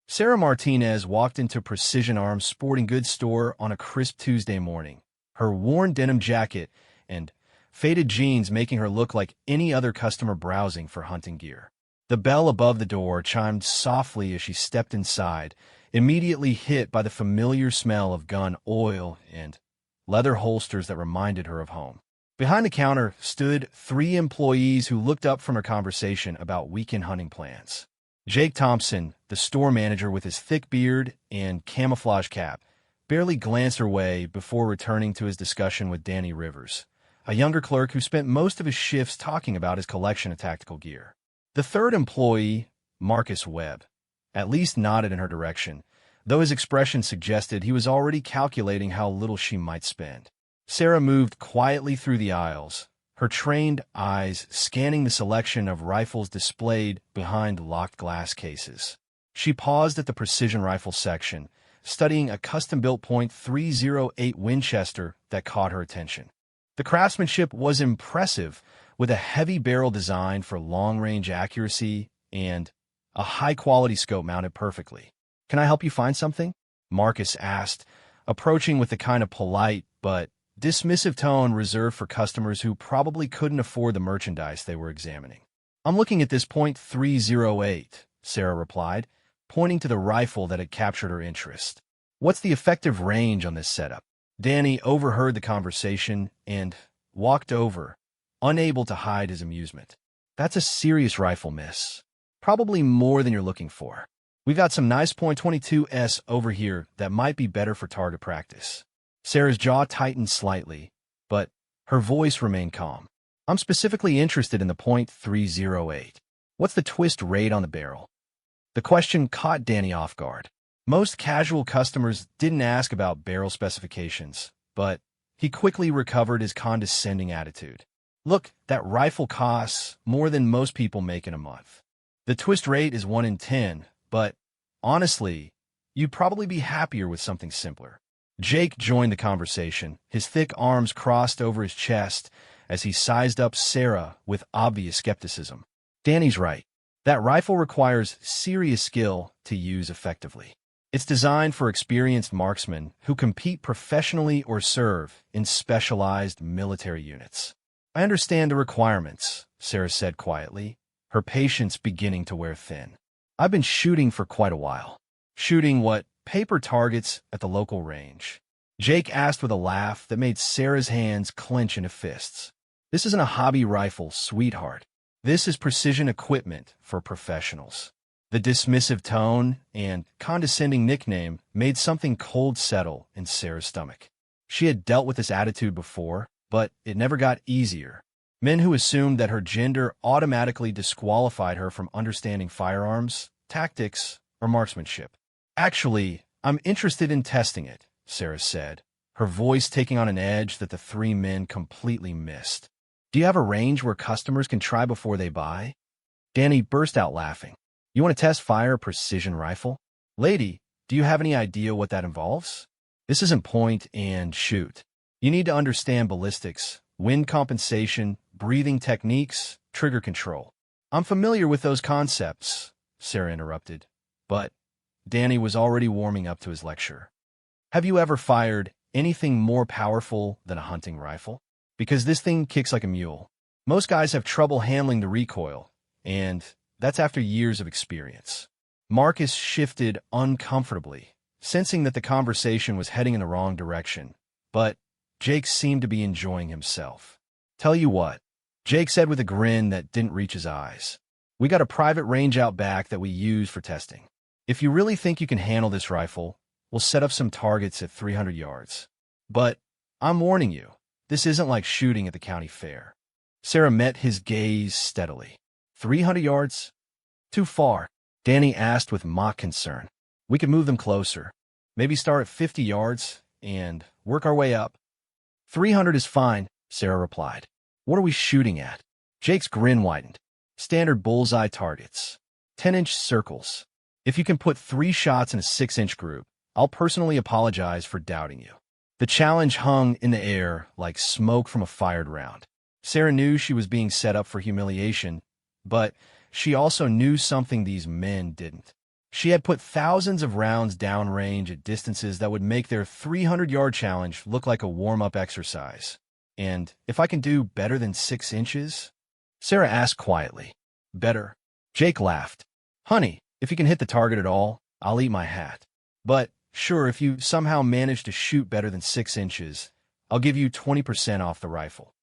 Sarah Martinez walked into Precision Arms Sporting Goods store on a crisp Tuesday morning, her worn denim jacket and faded jeans making her look like any other customer browsing for hunting gear. The bell above the door chimed softly as she stepped inside, immediately hit by the familiar smell of gun oil and leather holsters that reminded her of home. Behind the counter stood three employees who looked up from her conversation about weekend hunting plans. Jake Thompson, the store manager with his thick beard and camouflage cap, barely glanced her way before returning to his discussion with Danny Rivers, a younger clerk who spent most of his shifts talking about his collection of tactical gear. The third employee, Marcus Webb, at least nodded in her direction, though his expression suggested he was already calculating how little she might spend. Sarah moved quietly through the aisles, her trained eyes scanning the selection of rifles displayed behind locked glass cases. She paused at the precision rifle section, studying a custom-built .308 Winchester that caught her attention. The craftsmanship was impressive, with a heavy barrel designed for long-range accuracy and a high-quality scope mounted perfectly. "Can I help you find something?" Marcus asked, approaching with the kind of polite but dismissive tone reserved for customers who probably couldn't afford the merchandise they were examining. "I'm looking at this .308, Sarah replied, pointing to the rifle that had captured her interest. "What's the effective range on this setup?" Danny overheard the conversation and walked over, unable to hide his amusement. "That's a serious rifle, miss. Probably more than you're looking for. We've got some nice .22s over here that might be better for target practice." Sarah's jaw tightened slightly, but her voice remained calm. "I'm specifically interested in the .308. What's the twist rate on the barrel?" The question caught Danny off guard. Most casual customers didn't ask about barrel specifications, but he quickly recovered his condescending attitude. "Look, that rifle costs more than most people make in a month. The twist rate is 1 in 10, but honestly, you'd probably be happier with something simpler." Jake joined the conversation, his thick arms crossed over his chest as he sized up Sarah with obvious skepticism. "Danny's right. That rifle requires serious skill to use effectively. It's designed for experienced marksmen who compete professionally or serve in specialized military units." "I understand the requirements," Sarah said quietly, her patience beginning to wear thin. "I've been shooting for quite a while." "Shooting what? Paper targets at the local range?" Jake asked with a laugh that made Sarah's hands clench into fists. "This isn't a hobby rifle, sweetheart. This is precision equipment for professionals." The dismissive tone and condescending nickname made something cold settle in Sarah's stomach. She had dealt with this attitude before, but it never got easier. Men who assumed that her gender automatically disqualified her from understanding firearms, tactics, or marksmanship. "Actually, I'm interested in testing it," Sarah said, her voice taking on an edge that the three men completely missed. "Do you have a range where customers can try before they buy?" Danny burst out laughing. "You want to test fire a precision rifle? Lady, do you have any idea what that involves? This isn't point and shoot. You need to understand ballistics, wind compensation, breathing techniques, trigger control." "I'm familiar with those concepts," Sarah interrupted, but Danny was already warming up to his lecture. "Have you ever fired anything more powerful than a hunting rifle? Because this thing kicks like a mule. Most guys have trouble handling the recoil, and that's after years of experience." Marcus shifted uncomfortably, sensing that the conversation was heading in the wrong direction, but Jake seemed to be enjoying himself. "Tell you what," Jake said with a grin that didn't reach his eyes. "We got a private range out back that we use for testing. If you really think you can handle this rifle, we'll set up some targets at 300 yards. But I'm warning you, this isn't like shooting at the county fair." Sarah met his gaze steadily. 300 yards? Too far, Danny asked with mock concern. "We could move them closer. Maybe start at 50 yards and work our way up." 300 is fine, Sarah replied. "What are we shooting at?" Jake's grin widened. "Standard bullseye targets. 10-inch circles. If you can put 3 shots in a 6-inch group, I'll personally apologize for doubting you." The challenge hung in the air like smoke from a fired round. Sarah knew she was being set up for humiliation, but she also knew something these men didn't. She had put thousands of rounds downrange at distances that would make their 300-yard challenge look like a warm-up exercise. And if I can do better than 6 inches? Sarah asked quietly. Better? Jake laughed. Honey, if you can hit the target at all, I'll eat my hat. But, sure, if you somehow manage to shoot better than 6 inches, I'll give you 20% off the rifle.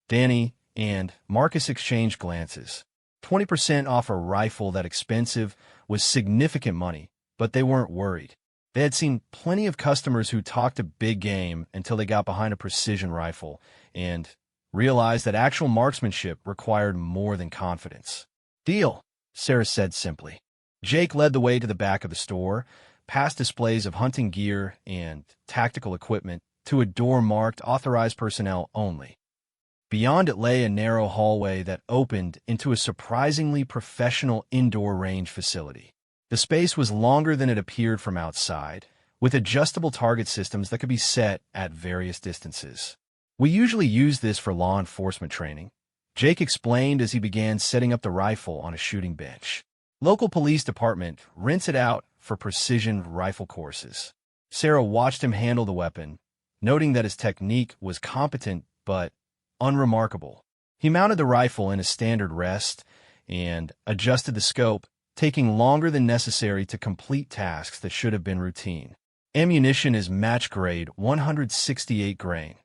Danny and Marcus exchanged glances. 20% off a rifle that expensive was significant money, but they weren't worried. They had seen plenty of customers who talked a big game until they got behind a precision rifle and realized that actual marksmanship required more than confidence. Deal, Sarah said simply. Jake led the way to the back of the store, past displays of hunting gear and tactical equipment, to a door marked Authorized Personnel Only. Beyond it lay a narrow hallway that opened into a surprisingly professional indoor range facility. The space was longer than it appeared from outside, with adjustable target systems that could be set at various distances. We usually use this for law enforcement training, Jake explained as he began setting up the rifle on a shooting bench. Local police department rents it out for precision rifle courses. Sarah watched him handle the weapon, noting that his technique was competent but unremarkable. He mounted the rifle in a standard rest and adjusted the scope, taking longer than necessary to complete tasks that should have been routine. Ammunition is match grade 168 grain,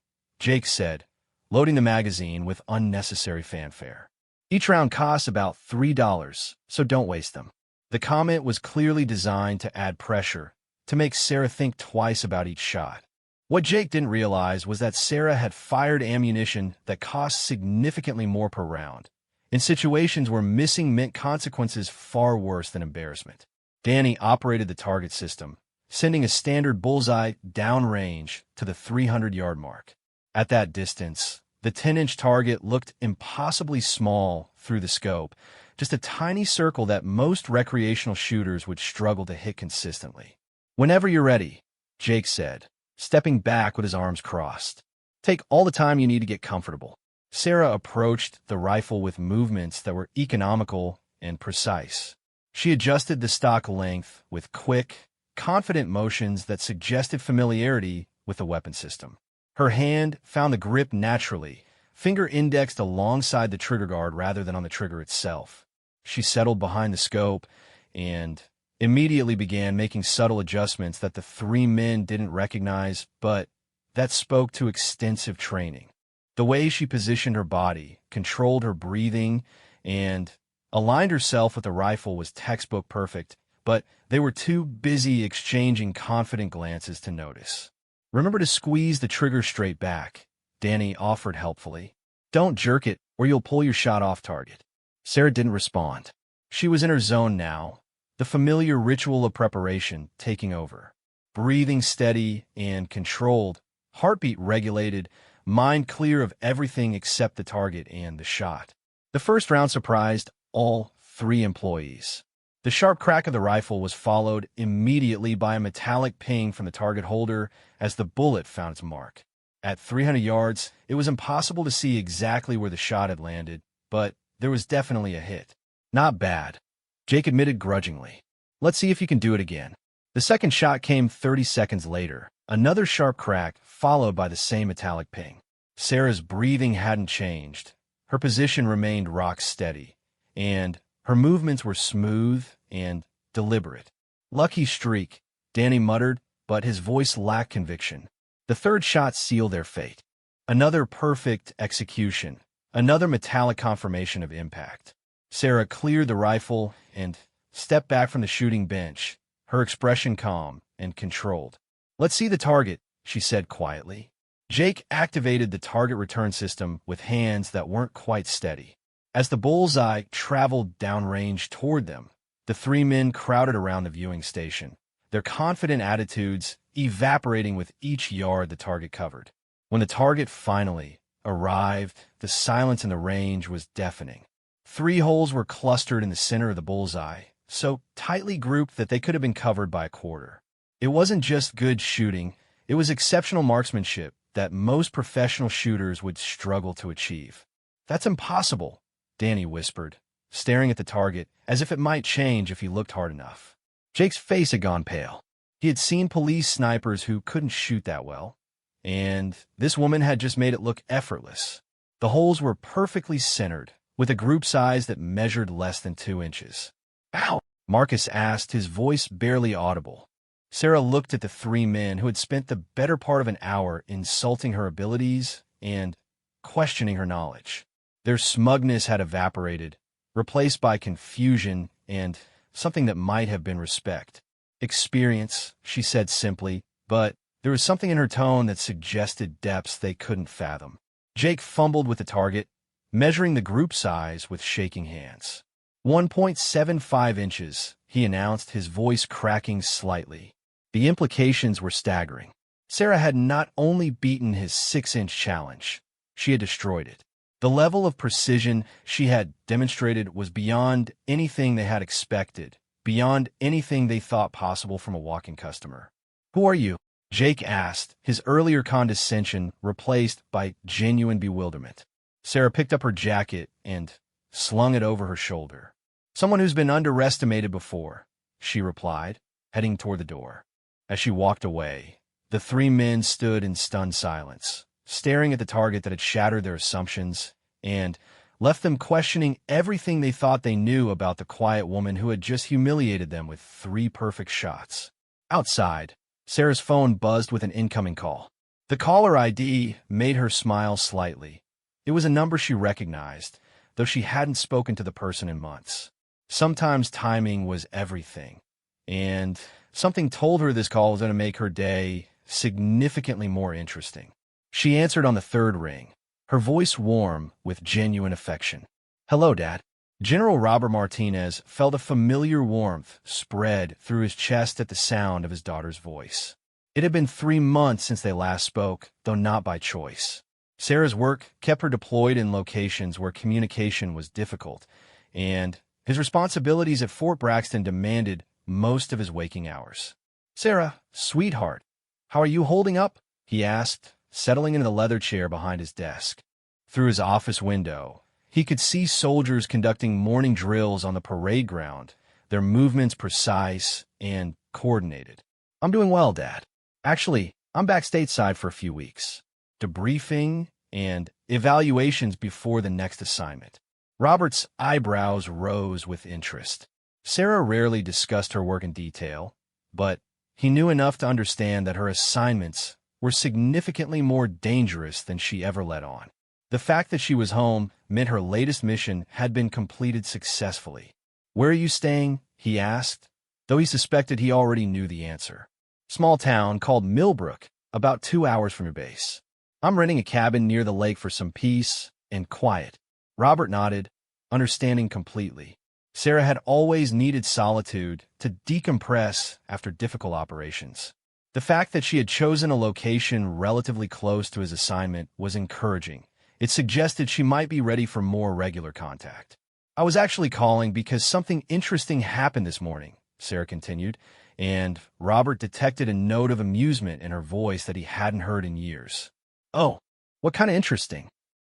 Jake said, loading the magazine with unnecessary fanfare. Each round costs about $3, so don't waste them. The comment was clearly designed to add pressure, to make Sarah think twice about each shot. What Jake didn't realize was that Sarah had fired ammunition that cost significantly more per round, in situations where missing meant consequences far worse than embarrassment. Danny operated the target system, sending a standard bullseye downrange to the 300-yard mark. At that distance, the 10-inch target looked impossibly small through the scope, just a tiny circle that most recreational shooters would struggle to hit consistently. "Whenever you're ready," Jake said, stepping back with his arms crossed. "Take all the time you need to get comfortable." Sarah approached the rifle with movements that were economical and precise. She adjusted the stock length with quick, confident motions that suggested familiarity with the weapon system. Her hand found the grip naturally, finger indexed alongside the trigger guard rather than on the trigger itself. She settled behind the scope and immediately began making subtle adjustments that the three men didn't recognize, but that spoke to extensive training. The way she positioned her body, controlled her breathing, and aligned herself with the rifle was textbook perfect, but they were too busy exchanging confident glances to notice. "Remember to squeeze the trigger straight back," Danny offered helpfully. "Don't jerk it, or you'll pull your shot off target." Sarah didn't respond. She was in her zone now, the familiar ritual of preparation taking over. Breathing steady and controlled, heartbeat regulated, mind clear of everything except the target and the shot. The first round surprised all three employees. The sharp crack of the rifle was followed immediately by a metallic ping from the target holder as the bullet found its mark. At 300 yards, it was impossible to see exactly where the shot had landed, but there was definitely a hit. "Not bad," Jake admitted grudgingly. "Let's see if you can do it again." The second shot came 30 seconds later, another sharp crack followed by the same metallic ping. Sarah's breathing hadn't changed. Her position remained rock steady, and her movements were smooth and deliberate. "Lucky streak," Danny muttered, but his voice lacked conviction. The third shot sealed their fate. Another perfect execution, another metallic confirmation of impact. Sarah cleared the rifle and stepped back from the shooting bench, her expression calm and controlled. "Let's see the target," she said quietly. Jake activated the target return system with hands that weren't quite steady. As the bullseye traveled downrange toward them, the three men crowded around the viewing station, their confident attitudes evaporating with each yard the target covered. When the target finally arrived, the silence in the range was deafening. 3 holes were clustered in the center of the bullseye, so tightly grouped that they could have been covered by a quarter. It wasn't just good shooting, it was exceptional marksmanship that most professional shooters would struggle to achieve. "That's impossible," Danny whispered, staring at the target as if it might change if he looked hard enough. Jake's face had gone pale. He had seen police snipers who couldn't shoot that well, and this woman had just made it look effortless. The holes were perfectly centered, with a group size that measured less than 2 inches. "Ow!" Marcus asked, his voice barely audible. Sarah looked at the 3 men who had spent the better part of an hour insulting her abilities and questioning her knowledge. Their smugness had evaporated, replaced by confusion and something that might have been respect. "Experience," she said simply, but there was something in her tone that suggested depths they couldn't fathom. Jake fumbled with the target, measuring the group size with shaking hands. 1.75 inches, he announced, his voice cracking slightly. The implications were staggering. Sarah had not only beaten his 6-inch challenge, she had destroyed it. The level of precision she had demonstrated was beyond anything they had expected, beyond anything they thought possible from a walk-in customer. "Who are you?" Jake asked, his earlier condescension replaced by genuine bewilderment. Sarah picked up her jacket and slung it over her shoulder. "Someone who's been underestimated before," she replied, heading toward the door. As she walked away, the 3 men stood in stunned silence, staring at the target that had shattered their assumptions and left them questioning everything they thought they knew about the quiet woman who had just humiliated them with 3 perfect shots. Outside, Sarah's phone buzzed with an incoming call. The caller ID made her smile slightly. It was a number she recognized, though she hadn't spoken to the person in months. Sometimes timing was everything, and something told her this call was going to make her day significantly more interesting. She answered on the 3rd ring, her voice warm with genuine affection. "Hello, Dad." General Robert Martinez felt a familiar warmth spread through his chest at the sound of his daughter's voice. It had been 3 months since they last spoke, though not by choice. Sarah's work kept her deployed in locations where communication was difficult, and his responsibilities at Fort Braxton demanded most of his waking hours. "Sarah, sweetheart, how are you holding up?" he asked, settling into the leather chair behind his desk. Through his office window, he could see soldiers conducting morning drills on the parade ground, their movements precise and coordinated. "I'm doing well, Dad. Actually, I'm back stateside for a few weeks. Debriefing and evaluations before the next assignment." Robert's eyebrows rose with interest. Sarah rarely discussed her work in detail, but he knew enough to understand that her assignments were significantly more dangerous than she ever let on. The fact that she was home meant her latest mission had been completed successfully. "Where are you staying?" he asked, though he suspected he already knew the answer. "Small town called Millbrook, about 2 hours from your base. I'm renting a cabin near the lake for some peace and quiet." Robert nodded, understanding completely. Sarah had always needed solitude to decompress after difficult operations. The fact that she had chosen a location relatively close to his assignment was encouraging. It suggested she might be ready for more regular contact. "I was actually calling because something interesting happened this morning," Sarah continued, and Robert detected a note of amusement in her voice that he hadn't heard in years. "Oh, what kind of interesting?"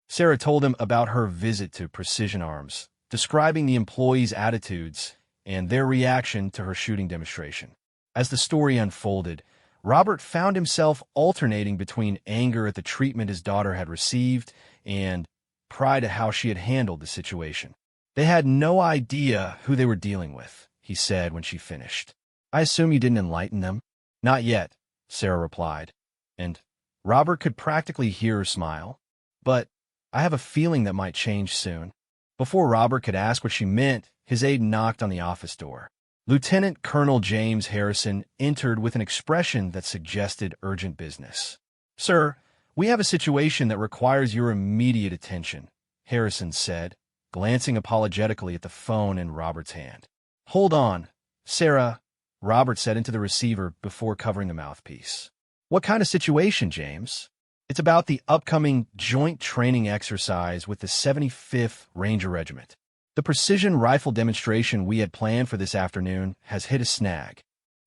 Sarah told him about her visit to Precision Arms, describing the employees' attitudes and their reaction to her shooting demonstration. As the story unfolded, Robert found himself alternating between anger at the treatment his daughter had received and pride at how she had handled the situation. "They had no idea who they were dealing with," he said when she finished. "I assume you didn't enlighten them?" "Not yet," Sarah replied, and Robert could practically hear her smile. "But I have a feeling that might change soon." Before Robert could ask what she meant, his aide knocked on the office door. Lieutenant Colonel James Harrison entered with an expression that suggested urgent business. "Sir, we have a situation that requires your immediate attention," Harrison said, glancing apologetically at the phone in Robert's hand. "Hold on, Sarah," Robert said into the receiver before covering the mouthpiece. "What kind of situation, James?" "It's about the upcoming joint training exercise with the 75th Ranger Regiment. The precision rifle demonstration we had planned for this afternoon has hit a snag."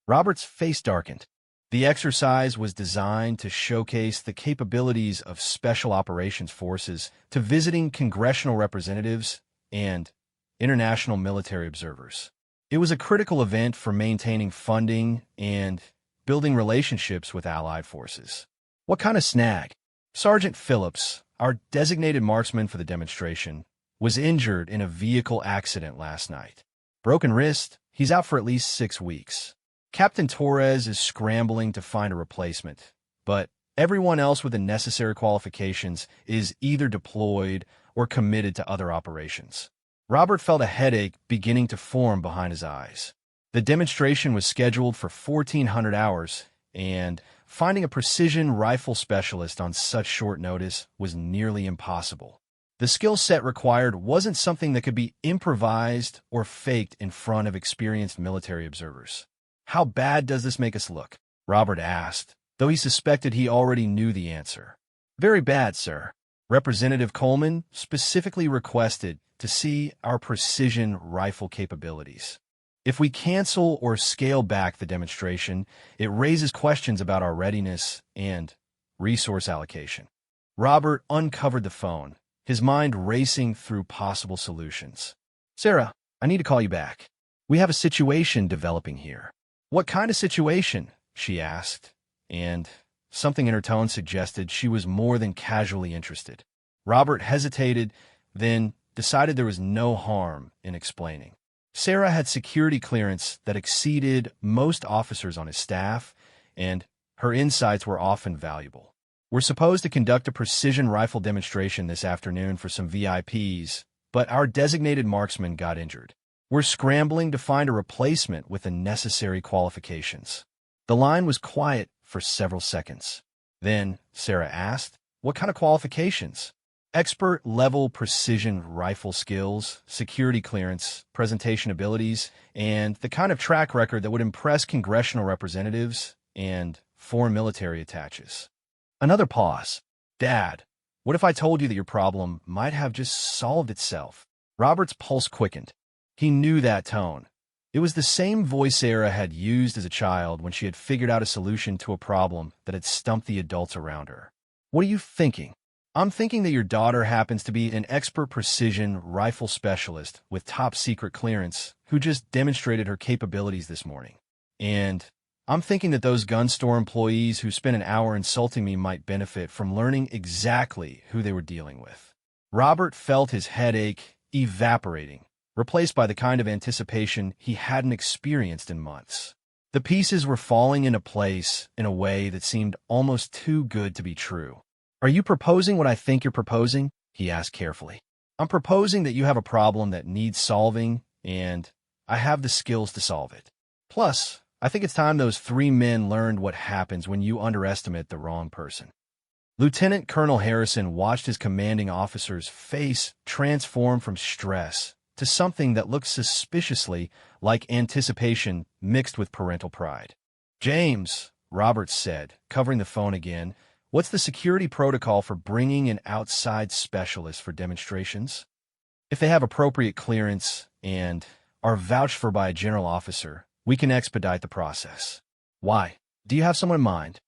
Robert's face darkened. The exercise was designed to showcase the capabilities of Special Operations Forces to visiting congressional representatives and international military observers. It was a critical event for maintaining funding and building relationships with allied forces. What kind of snag? Sergeant Phillips, our designated marksman for the demonstration, was injured in a vehicle accident last night. Broken wrist, he's out for at least 6 weeks. Captain Torres is scrambling to find a replacement, but everyone else with the necessary qualifications is either deployed or committed to other operations. Robert felt a headache beginning to form behind his eyes. The demonstration was scheduled for 1400 hours, and finding a precision rifle specialist on such short notice was nearly impossible. The skill set required wasn't something that could be improvised or faked in front of experienced military observers. "How bad does this make us look?" Robert asked, though he suspected he already knew the answer. "Very bad, sir. Representative Coleman specifically requested to see our precision rifle capabilities. If we cancel or scale back the demonstration, it raises questions about our readiness and resource allocation." Robert uncovered the phone, his mind racing through possible solutions. "Sarah, I need to call you back. We have a situation developing here." "What kind of situation?" she asked, and something in her tone suggested she was more than casually interested. Robert hesitated, then decided there was no harm in explaining. Sarah had security clearance that exceeded most officers on his staff, and her insights were often valuable. "We're supposed to conduct a precision rifle demonstration this afternoon for some VIPs, but our designated marksman got injured. We're scrambling to find a replacement with the necessary qualifications." The line was quiet for several seconds. Then Sarah asked, "What kind of qualifications?" "Expert-level precision rifle skills, security clearance, presentation abilities, and the kind of track record that would impress congressional representatives and foreign military attaches." Another pause. "Dad, what if I told you that your problem might have just solved itself?" Robert's pulse quickened. He knew that tone. It was the same voice Sarah had used as a child when she had figured out a solution to a problem that had stumped the adults around her. "What are you thinking?" "I'm thinking that your daughter happens to be an expert precision rifle specialist with top-secret clearance who just demonstrated her capabilities this morning. And I'm thinking that those gun store employees who spent an hour insulting me might benefit from learning exactly who they were dealing with." Robert felt his headache evaporating, replaced by the kind of anticipation he hadn't experienced in months. The pieces were falling into place in a way that seemed almost too good to be true. "Are you proposing what I think you're proposing?" he asked carefully. "I'm proposing that you have a problem that needs solving, and I have the skills to solve it. Plus, I think it's time those 3 men learned what happens when you underestimate the wrong person." Lieutenant Colonel Harrison watched his commanding officer's face transform from stress to something that looked suspiciously like anticipation mixed with parental pride. "James," Roberts said, covering the phone again, "what's the security protocol for bringing in outside specialists for demonstrations?" "If they have appropriate clearance and are vouched for by a general officer, we can expedite the process." "Why? Do you have someone in mind?"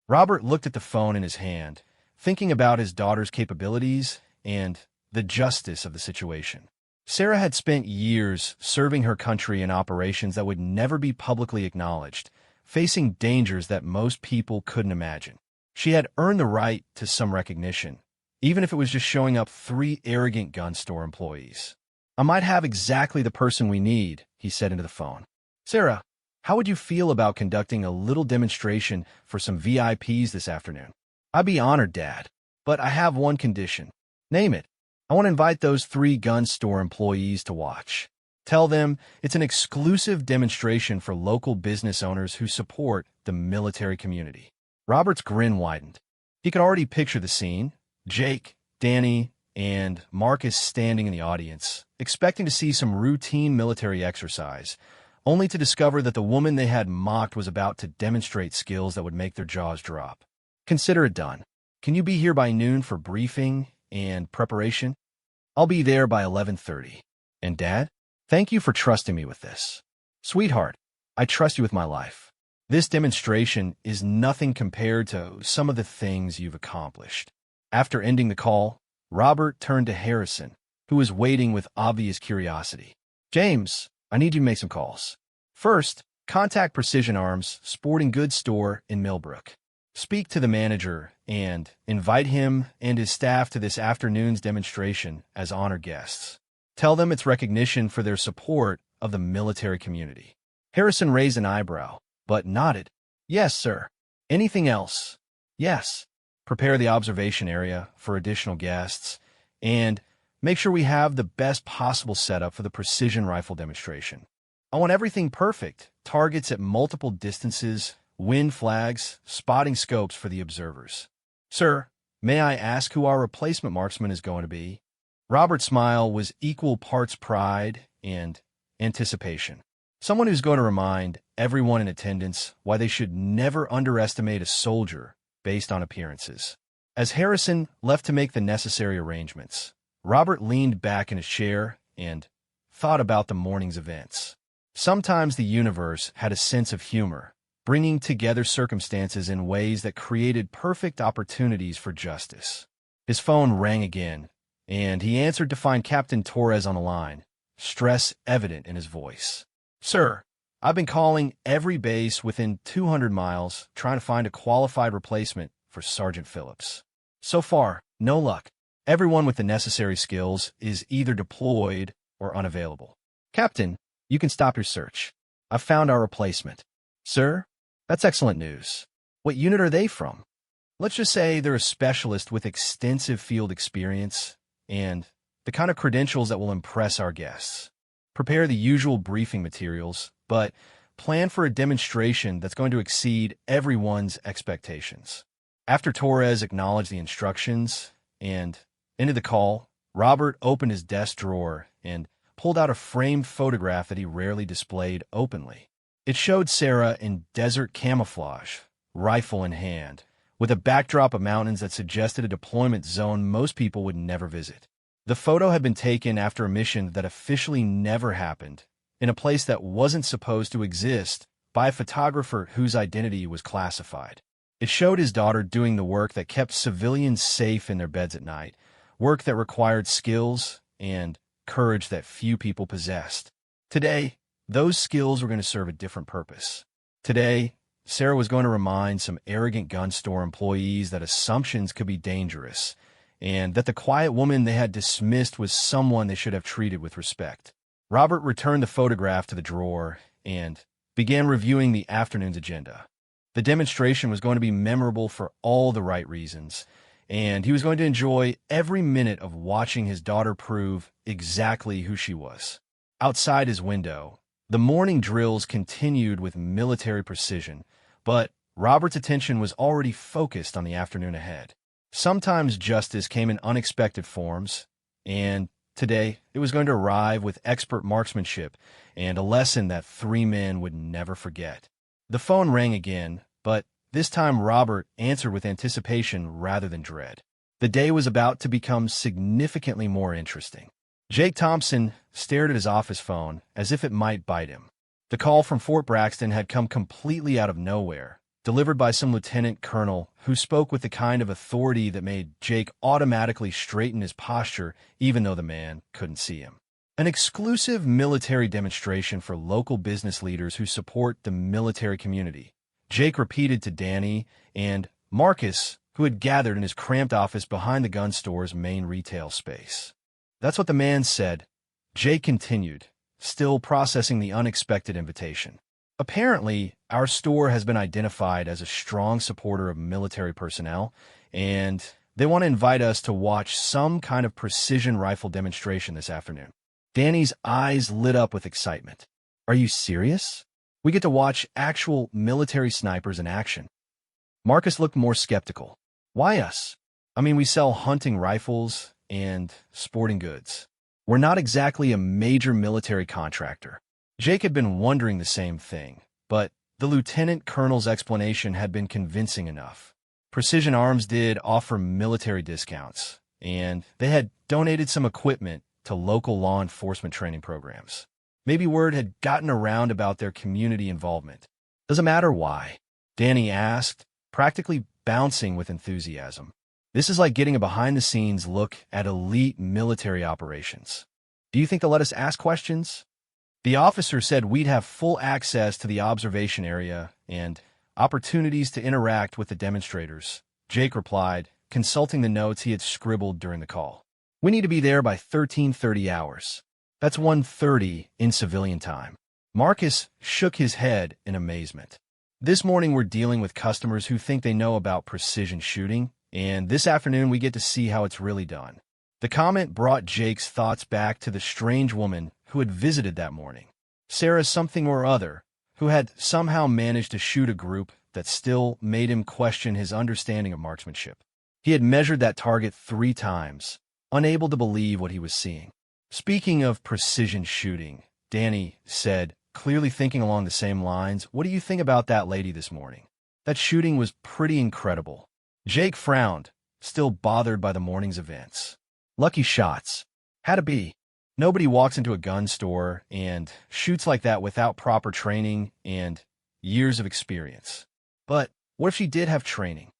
Robert looked at the phone in his hand, thinking about his daughter's capabilities and the justice of the situation. Sarah had spent years serving her country in operations that would never be publicly acknowledged, facing dangers that most people couldn't imagine. She had earned the right to some recognition, even if it was just showing up 3 arrogant gun store employees. "I might have exactly the person we need," he said into the phone. "Sarah, how would you feel about conducting a little demonstration for some VIPs this afternoon?" "I'd be honored, Dad, but I have one condition." "Name it." "I want to invite those 3 gun store employees to watch. Tell them it's an exclusive demonstration for local business owners who support the military community." Robert's grin widened. He could already picture the scene: Jake, Danny, and Marcus standing in the audience, expecting to see some routine military exercise, only to discover that the woman they had mocked was about to demonstrate skills that would make their jaws drop. "Consider it done. Can you be here by noon for briefing and preparation?" "I'll be there by 11:30. "And Dad, thank you for trusting me with this." "Sweetheart, I trust you with my life. This demonstration is nothing compared to some of the things you've accomplished." After ending the call, Robert turned to Harrison, who was waiting with obvious curiosity. "James, I need you to make some calls. First, contact Precision Arms Sporting Goods Store in Millbrook. Speak to the manager and invite him and his staff to this afternoon's demonstration as honored guests. Tell them it's recognition for their support of the military community. Harrison raised an eyebrow, but nodded. Yes, sir. Anything else? Yes. Prepare the observation area for additional guests, and make sure we have the best possible setup for the precision rifle demonstration. I want everything perfect, targets at multiple distances, wind flags, spotting scopes for the observers. Sir, may I ask who our replacement marksman is going to be? Robert's smile was equal parts pride and anticipation. Someone who's going to remind everyone in attendance why they should never underestimate a soldier based on appearances. As Harrison left to make the necessary arrangements, Robert leaned back in his chair and thought about the morning's events. Sometimes the universe had a sense of humor, bringing together circumstances in ways that created perfect opportunities for justice. His phone rang again, and he answered to find Captain Torres on the line, stress evident in his voice. Sir, I've been calling every base within 200 miles trying to find a qualified replacement for Sergeant Phillips. So far, no luck. Everyone with the necessary skills is either deployed or unavailable. Captain, you can stop your search. I've found our replacement. Sir, that's excellent news. What unit are they from? Let's just say they're a specialist with extensive field experience and the kind of credentials that will impress our guests. Prepare the usual briefing materials, but plan for a demonstration that's going to exceed everyone's expectations. After Torres acknowledged the instructions and ended the call, Robert opened his desk drawer and pulled out a framed photograph that he rarely displayed openly. It showed Sarah in desert camouflage, rifle in hand, with a backdrop of mountains that suggested a deployment zone most people would never visit. The photo had been taken after a mission that officially never happened, in a place that wasn't supposed to exist, by a photographer whose identity was classified. It showed his daughter doing the work that kept civilians safe in their beds at night, work that required skills and courage that few people possessed. Today, those skills were going to serve a different purpose. Today, Sarah was going to remind some arrogant gun store employees that assumptions could be dangerous, and that the quiet woman they had dismissed was someone they should have treated with respect. Robert returned the photograph to the drawer and began reviewing the afternoon's agenda. The demonstration was going to be memorable for all the right reasons, and he was going to enjoy every minute of watching his daughter prove exactly who she was. Outside his window, the morning drills continued with military precision, but Robert's attention was already focused on the afternoon ahead. Sometimes justice came in unexpected forms, and today it was going to arrive with expert marksmanship and a lesson that 3 men would never forget. The phone rang again, but this time Robert answered with anticipation rather than dread. The day was about to become significantly more interesting. Jake Thompson stared at his office phone as if it might bite him. The call from Fort Braxton had come completely out of nowhere, delivered by some lieutenant colonel who spoke with the kind of authority that made Jake automatically straighten his posture even though the man couldn't see him. An exclusive military demonstration for local business leaders who support the military community. Jake repeated to Danny and Marcus, who had gathered in his cramped office behind the gun store's main retail space. That's what the man said. Jake continued, still processing the unexpected invitation. Apparently, our store has been identified as a strong supporter of military personnel, and they want to invite us to watch some kind of precision rifle demonstration this afternoon. Danny's eyes lit up with excitement. Are you serious? We get to watch actual military snipers in action. Marcus looked more skeptical. Why us? I mean, we sell hunting rifles and sporting goods. We're not exactly a major military contractor. Jake had been wondering the same thing, but the lieutenant colonel's explanation had been convincing enough. Precision Arms did offer military discounts, and they had donated some equipment to local law enforcement training programs. Maybe word had gotten around about their community involvement. Doesn't matter why, Danny asked, practically bouncing with enthusiasm. This is like getting a behind-the-scenes look at elite military operations. Do you think they'll let us ask questions? The officer said we'd have full access to the observation area and opportunities to interact with the demonstrators, Jake replied, consulting the notes he had scribbled during the call. We need to be there by 13:30 hours. That's 1:30 in civilian time. Marcus shook his head in amazement. This morning we're dealing with customers who think they know about precision shooting, and this afternoon we get to see how it's really done. The comment brought Jake's thoughts back to the strange woman who had visited that morning, Sarah something or other, who had somehow managed to shoot a group that still made him question his understanding of marksmanship. He had measured that target 3 times, unable to believe what he was seeing. Speaking of precision shooting, Danny said, clearly thinking along the same lines, what do you think about that lady this morning? That shooting was pretty incredible. Jake frowned, still bothered by the morning's events. Lucky shots. Had to be. Nobody walks into a gun store and shoots like that without proper training and years of experience. But what if she did have training?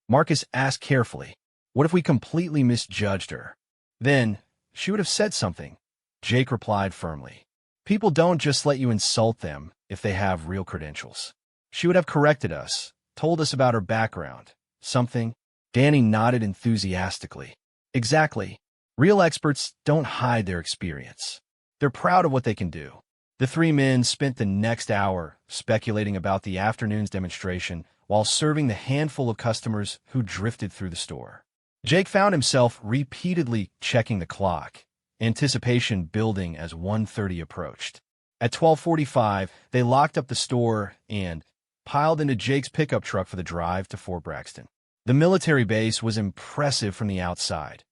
Marcus asked carefully. What if we completely misjudged her? Then she would have said something. Jake replied firmly. People don't just let you insult them if they have real credentials. She would have corrected us, told us about her background. Something. Danny nodded enthusiastically. Exactly. Real experts don't hide their experience. They're proud of what they can do. The 3 men spent the next hour speculating about the afternoon's demonstration while serving the handful of customers who drifted through the store. Jake found himself repeatedly checking the clock, anticipation building as 1:30 approached. At 12:45, they locked up the store and piled into Jake's pickup truck for the drive to Fort Braxton. The military base was impressive from the outside.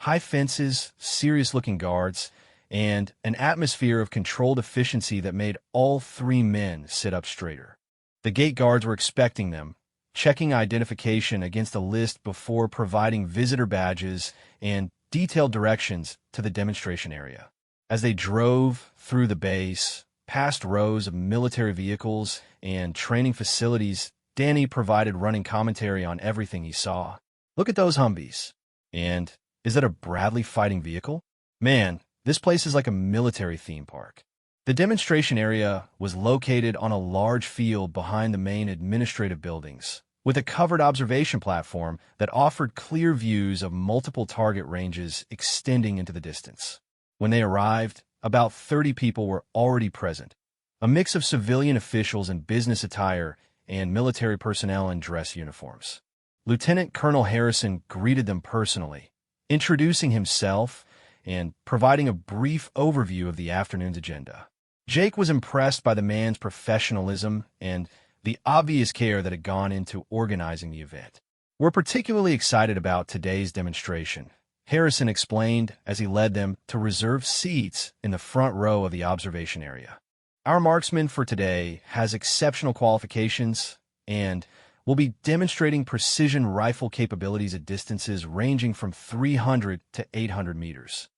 High fences, serious-looking guards, and an atmosphere of controlled efficiency that made all 3 men sit up straighter. The gate guards were expecting them, checking identification against a list before providing visitor badges and detailed directions to the demonstration area. As they drove through the base, past rows of military vehicles and training facilities, Danny provided running commentary on everything he saw. Look at those Humvees. And is that a Bradley fighting vehicle? Man, this place is like a military theme park. The demonstration area was located on a large field behind the main administrative buildings, with a covered observation platform that offered clear views of multiple target ranges extending into the distance. When they arrived, about 30 people were already present, a mix of civilian officials in business attire and military personnel in dress uniforms. Lieutenant Colonel Harrison greeted them personally, introducing himself and providing a brief overview of the afternoon's agenda. Jake was impressed by the man's professionalism and the obvious care that had gone into organizing the event. We're particularly excited about today's demonstration, Harrison explained as he led them to reserve seats in the front row of the observation area. Our marksman for today has exceptional qualifications and will be demonstrating precision rifle capabilities at distances ranging from 300 to 800 meters.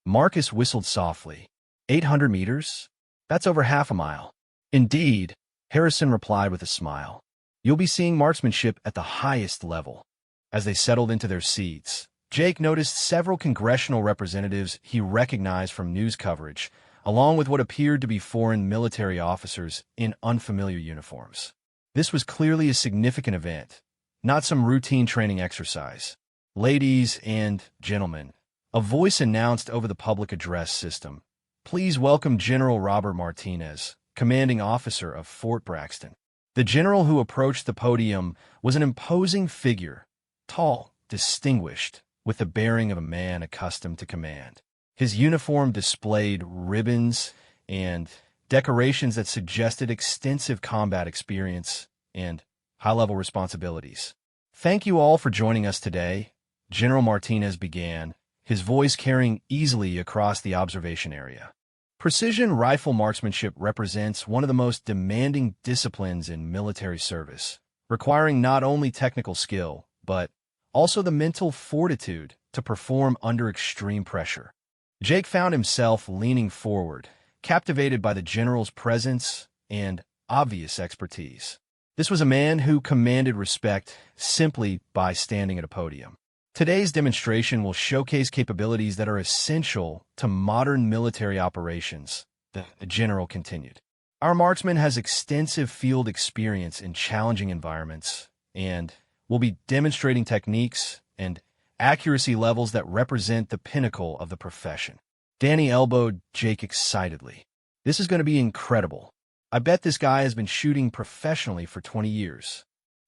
Marcus whistled softly. 800 meters? That's over half a mile. Indeed, Harrison replied with a smile. You'll be seeing marksmanship at the highest level. As they settled into their seats, Jake noticed several congressional representatives he recognized from news coverage, along with what appeared to be foreign military officers in unfamiliar uniforms. This was clearly a significant event, not some routine training exercise. Ladies and gentlemen, a voice announced over the public address system, please welcome General Robert Martinez, commanding officer of Fort Braxton. The general who approached the podium was an imposing figure, tall, distinguished, with the bearing of a man accustomed to command. His uniform displayed ribbons and decorations that suggested extensive combat experience and high-level responsibilities. Thank you all for joining us today, General Martinez began, his voice carrying easily across the observation area. Precision rifle marksmanship represents one of the most demanding disciplines in military service, requiring not only technical skill, but also the mental fortitude to perform under extreme pressure. Jake found himself leaning forward, captivated by the general's presence and obvious expertise. This was a man who commanded respect simply by standing at a podium. Today's demonstration will showcase capabilities that are essential to modern military operations, the general continued. Our marksman has extensive field experience in challenging environments and will be demonstrating techniques and accuracy levels that represent the pinnacle of the profession. Danny elbowed Jake excitedly. This is going to be incredible. I bet this guy has been shooting professionally for 20 years.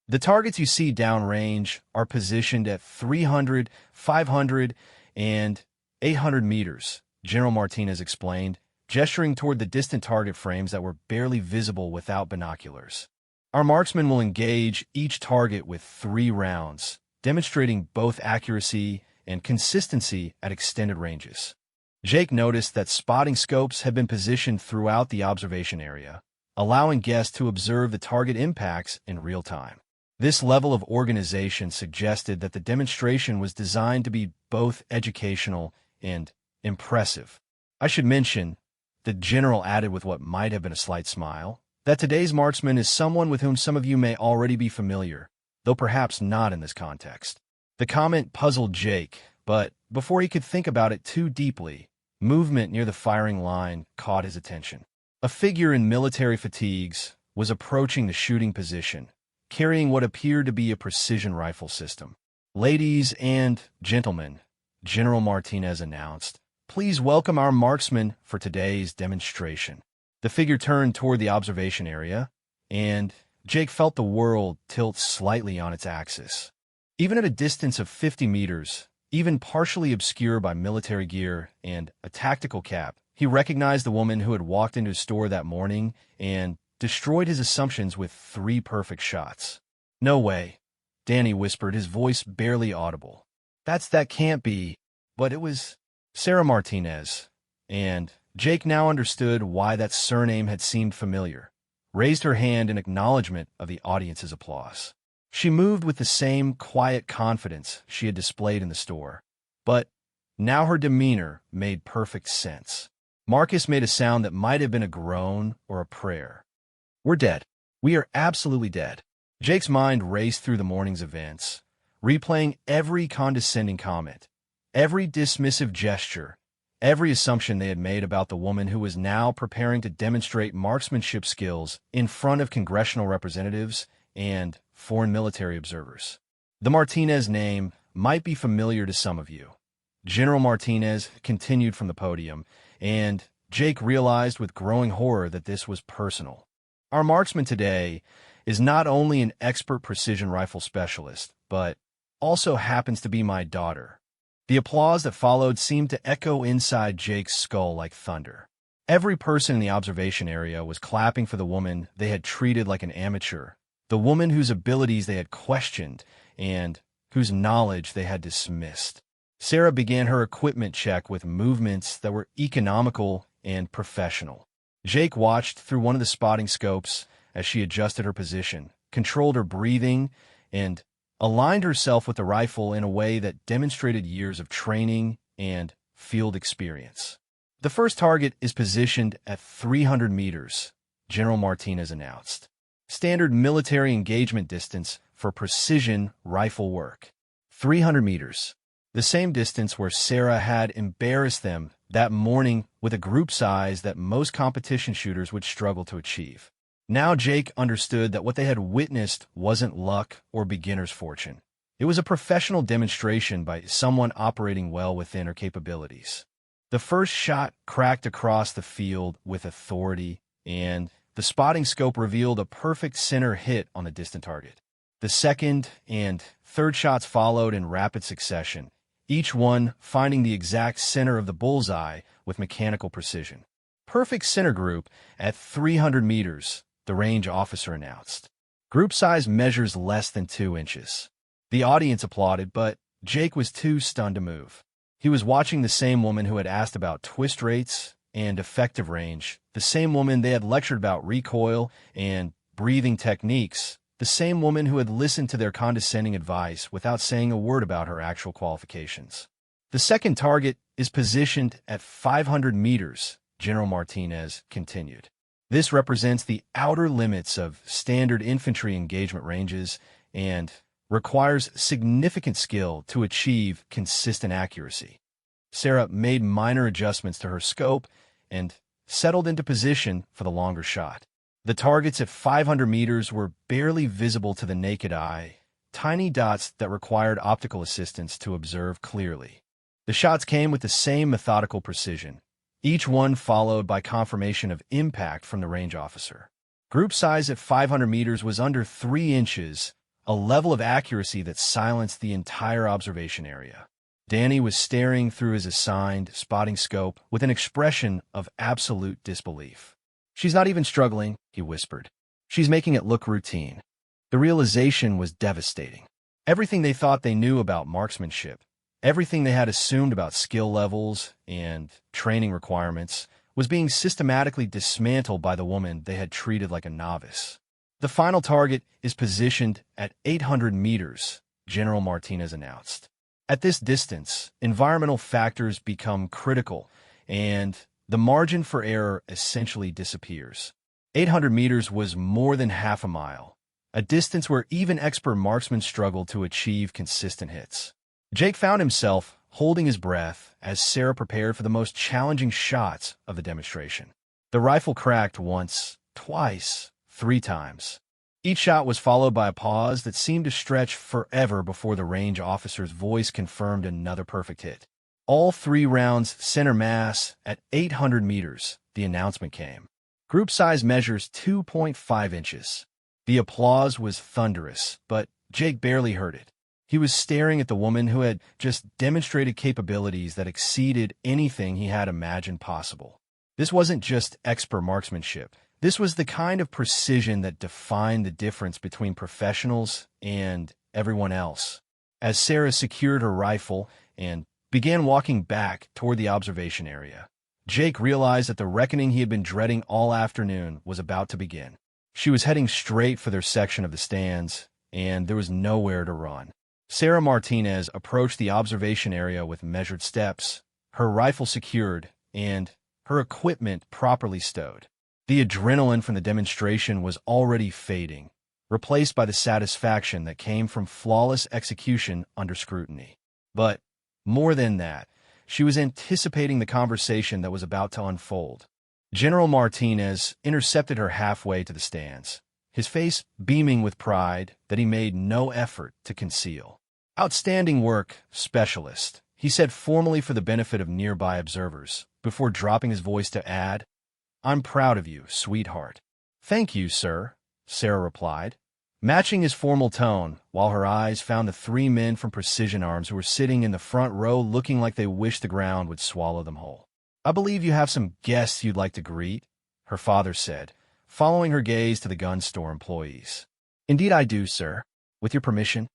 The targets you see downrange are positioned at 300, 500, and 800 meters, General Martinez explained, gesturing toward the distant target frames that were barely visible without binoculars. Our marksman will engage each target with 3 rounds, demonstrating both accuracy and consistency at extended ranges. Jake noticed that spotting scopes had been positioned throughout the observation area, allowing guests to observe the target impacts in real time. This level of organization suggested that the demonstration was designed to be both educational and impressive. I should mention, the general added with what might have been a slight smile, that today's marksman is someone with whom some of you may already be familiar, though perhaps not in this context. The comment puzzled Jake, but before he could think about it too deeply, movement near the firing line caught his attention. A figure in military fatigues was approaching the shooting position, carrying what appeared to be a precision rifle system. "Ladies and gentlemen," General Martinez announced, "please welcome our marksman for today's demonstration." The figure turned toward the observation area, and Jake felt the world tilt slightly on its axis. Even at a distance of 50 meters, even partially obscured by military gear and a tactical cap, he recognized the woman who had walked into his store that morning and destroyed his assumptions with 3 perfect shots. "No way," Danny whispered, his voice barely audible. That can't be." But it was Sarah Martinez, and Jake now understood why that surname had seemed familiar, raised her hand in acknowledgement of the audience's applause. She moved with the same quiet confidence she had displayed in the store, but now her demeanor made perfect sense. Marcus made a sound that might have been a groan or a prayer. "We're dead. We are absolutely dead." Jake's mind raced through the morning's events, replaying every condescending comment, every dismissive gesture, every assumption they had made about the woman who was now preparing to demonstrate marksmanship skills in front of congressional representatives and foreign military observers. The Martinez name might be familiar to some of you. General Martinez continued from the podium, and Jake realized with growing horror that this was personal. Our marksman today is not only an expert precision rifle specialist, but also happens to be my daughter. The applause that followed seemed to echo inside Jake's skull like thunder. Every person in the observation area was clapping for the woman they had treated like an amateur, the woman whose abilities they had questioned and whose knowledge they had dismissed. Sarah began her equipment check with movements that were economical and professional. Jake watched through one of the spotting scopes as she adjusted her position, controlled her breathing, and aligned herself with the rifle in a way that demonstrated years of training and field experience. "The first target is positioned at 300 meters, General Martinez announced. Standard military engagement distance for precision rifle work. 300 meters. The same distance where Sarah had embarrassed them that morning with a group size that most competition shooters would struggle to achieve. Now Jake understood that what they had witnessed wasn't luck or beginner's fortune. It was a professional demonstration by someone operating well within her capabilities. The first shot cracked across the field with authority, and the spotting scope revealed a perfect center hit on the distant target. The second and third shots followed in rapid succession, each one finding the exact center of the bullseye with mechanical precision. "Perfect center group at 300 meters, the range officer announced. "Group size measures less than 2 inches. The audience applauded, but Jake was too stunned to move. He was watching the same woman who had asked about twist rates and effective range, the same woman they had lectured about recoil and breathing techniques, the same woman who had listened to their condescending advice without saying a word about her actual qualifications. "The second target is positioned at 500 meters, General Martinez continued. "This represents the outer limits of standard infantry engagement ranges and requires significant skill to achieve consistent accuracy." Sarah made minor adjustments to her scope, and settled into position for the longer shot. The targets at 500 meters were barely visible to the naked eye, tiny dots that required optical assistance to observe clearly. The shots came with the same methodical precision, each one followed by confirmation of impact from the range officer. Group size at 500 meters was under 3 inches, a level of accuracy that silenced the entire observation area. Danny was staring through his assigned spotting scope with an expression of absolute disbelief. "She's not even struggling," he whispered. "She's making it look routine." The realization was devastating. Everything they thought they knew about marksmanship, everything they had assumed about skill levels and training requirements, was being systematically dismantled by the woman they had treated like a novice. "The final target is positioned at 800 meters, General Martinez announced. At this distance, environmental factors become critical, and the margin for error essentially disappears. 800 meters was more than half a mile, a distance where even expert marksmen struggle to achieve consistent hits. Jake found himself holding his breath as Sarah prepared for the most challenging shots of the demonstration. The rifle cracked once, twice, 3 times. Each shot was followed by a pause that seemed to stretch forever before the range officer's voice confirmed another perfect hit. All 3 rounds center mass at 800 meters, the announcement came. Group size measures 2.5 inches. The applause was thunderous, but Jake barely heard it. He was staring at the woman who had just demonstrated capabilities that exceeded anything he had imagined possible. This wasn't just expert marksmanship. This was the kind of precision that defined the difference between professionals and everyone else. As Sarah secured her rifle and began walking back toward the observation area, Jake realized that the reckoning he had been dreading all afternoon was about to begin. She was heading straight for their section of the stands, and there was nowhere to run. Sarah Martinez approached the observation area with measured steps, her rifle secured, and her equipment properly stowed. The adrenaline from the demonstration was already fading, replaced by the satisfaction that came from flawless execution under scrutiny. But more than that, she was anticipating the conversation that was about to unfold. General Martinez intercepted her halfway to the stands, his face beaming with pride that he made no effort to conceal. "Outstanding work, specialist," he said formally for the benefit of nearby observers, before dropping his voice to add, "I'm proud of you, sweetheart." "Thank you, sir," Sarah replied, matching his formal tone, while her eyes found the 3 men from Precision Arms who were sitting in the front row looking like they wished the ground would swallow them whole. "I believe you have some guests you'd like to greet," her father said, following her gaze to the gun store employees. "Indeed I do, sir. With your permission."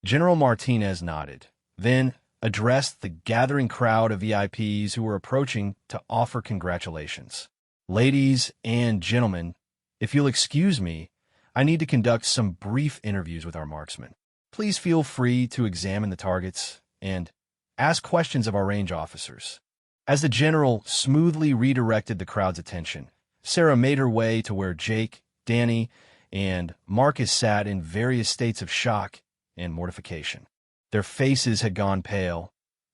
General Martinez nodded, then addressed the gathering crowd of VIPs who were approaching to offer congratulations. "Ladies and gentlemen, if you'll excuse me, I need to conduct some brief interviews with our marksmen. Please feel free to examine the targets and ask questions of our range officers." As the general smoothly redirected the crowd's attention, Sarah made her way to where Jake, Danny, and Marcus sat in various states of shock and mortification. Their faces had gone pale,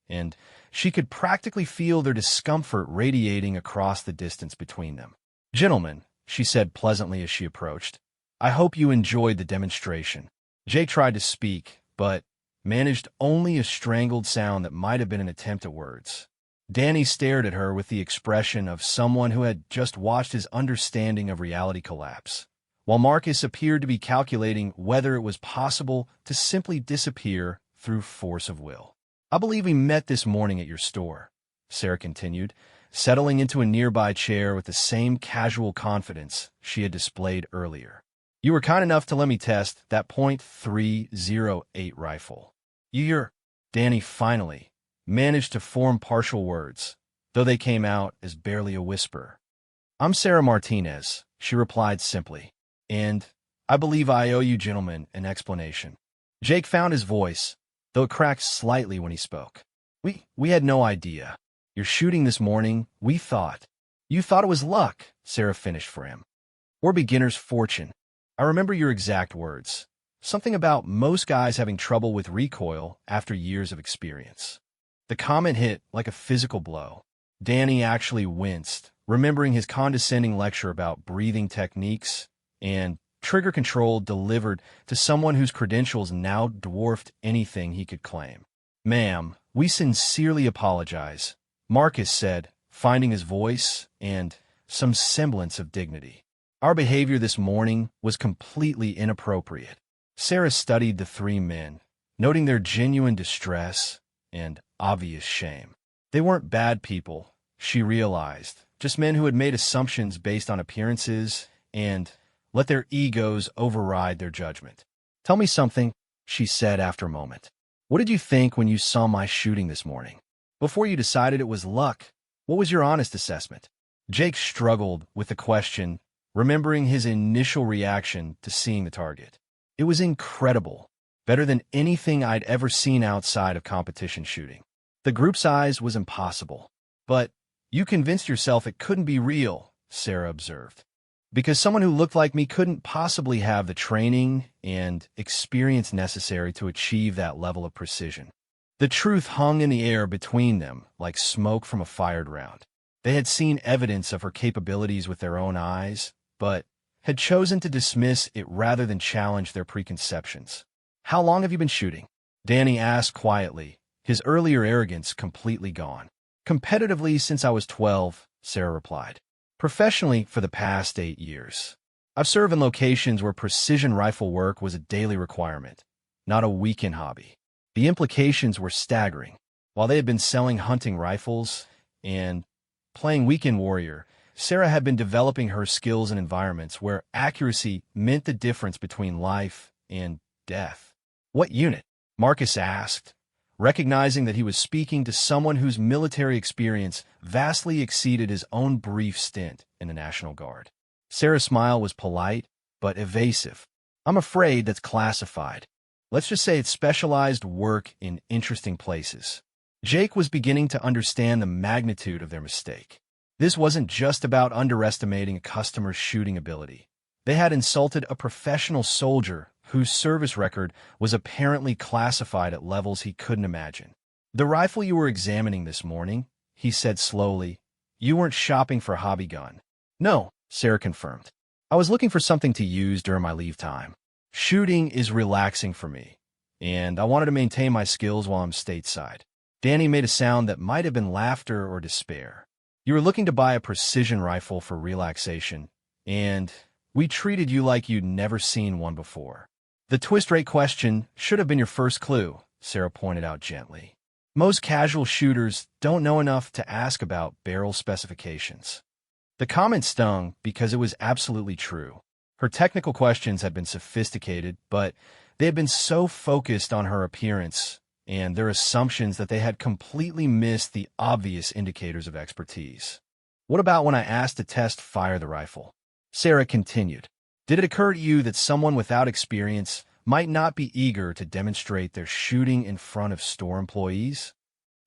and she could practically feel their discomfort radiating across the distance between them. "Gentlemen," she said pleasantly as she approached, "I hope you enjoyed the demonstration." Jake tried to speak, but managed only a strangled sound that might have been an attempt at words. Danny stared at her with the expression of someone who had just watched his understanding of reality collapse, while Marcus appeared to be calculating whether it was possible to simply disappear through force of will. "I believe we met this morning at your store," Sarah continued, settling into a nearby chair with the same casual confidence she had displayed earlier. "You were kind enough to let me test that .308 rifle. You're—" Danny finally managed to form partial words, though they came out as barely a whisper. "I'm Sarah Martinez," she replied simply, "and I believe I owe you gentlemen an explanation." Jake found his voice, though it cracked slightly when he spoke. We had no idea. You're shooting this morning, we thought." "You thought it was luck," Sarah finished for him. "Or beginner's fortune. I remember your exact words. Something about most guys having trouble with recoil after years of experience." The comment hit like a physical blow. Danny actually winced, remembering his condescending lecture about breathing techniques and trigger control delivered to someone whose credentials now dwarfed anything he could claim. "Ma'am, we sincerely apologize," Marcus said, finding his voice and some semblance of dignity. "Our behavior this morning was completely inappropriate." Sarah studied the three men, noting their genuine distress and obvious shame. They weren't bad people, she realized, just men who had made assumptions based on appearances and let their egos override their judgment. "Tell me something," she said after a moment. "What did you think when you saw my shooting this morning? Before you decided it was luck, what was your honest assessment?" Jake struggled with the question, remembering his initial reaction to seeing the target. "It was incredible. Better than anything I'd ever seen outside of competition shooting. The group size was impossible. But you convinced yourself it couldn't be real," Sarah observed. "Because someone who looked like me couldn't possibly have the training and experience necessary to achieve that level of precision." The truth hung in the air between them like smoke from a fired round. They had seen evidence of her capabilities with their own eyes, but had chosen to dismiss it rather than challenge their preconceptions. "How long have you been shooting?" Danny asked quietly, his earlier arrogance completely gone. "Competitively since I was 12, Sarah replied. "Professionally for the past 8 years. I've served in locations where precision rifle work was a daily requirement, not a weekend hobby." The implications were staggering. While they had been selling hunting rifles and playing weekend warrior, Sarah had been developing her skills in environments where accuracy meant the difference between life and death. "What unit?" Marcus asked, recognizing that he was speaking to someone whose military experience vastly exceeded his own brief stint in the National Guard. Sarah's smile was polite, but evasive. "I'm afraid that's classified. Let's just say it's specialized work in interesting places." Jake was beginning to understand the magnitude of their mistake. This wasn't just about underestimating a customer's shooting ability. They had insulted a professional soldier whose service record was apparently classified at levels he couldn't imagine. "The rifle you were examining this morning," he said slowly, "you weren't shopping for a hobby gun." "No," Sarah confirmed. "I was looking for something to use during my leave time. Shooting is relaxing for me, and I wanted to maintain my skills while I'm stateside." Danny made a sound that might have been laughter or despair. "You were looking to buy a precision rifle for relaxation, and we treated you like you'd never seen one before." "The twist rate question should have been your first clue," Sarah pointed out gently. "Most casual shooters don't know enough to ask about barrel specifications." The comment stung because it was absolutely true. Her technical questions had been sophisticated, but they had been so focused on her appearance and their assumptions that they had completely missed the obvious indicators of expertise. "What about when I asked to test fire the rifle?" Sarah continued. "Did it occur to you that someone without experience might not be eager to demonstrate their shooting in front of store employees?"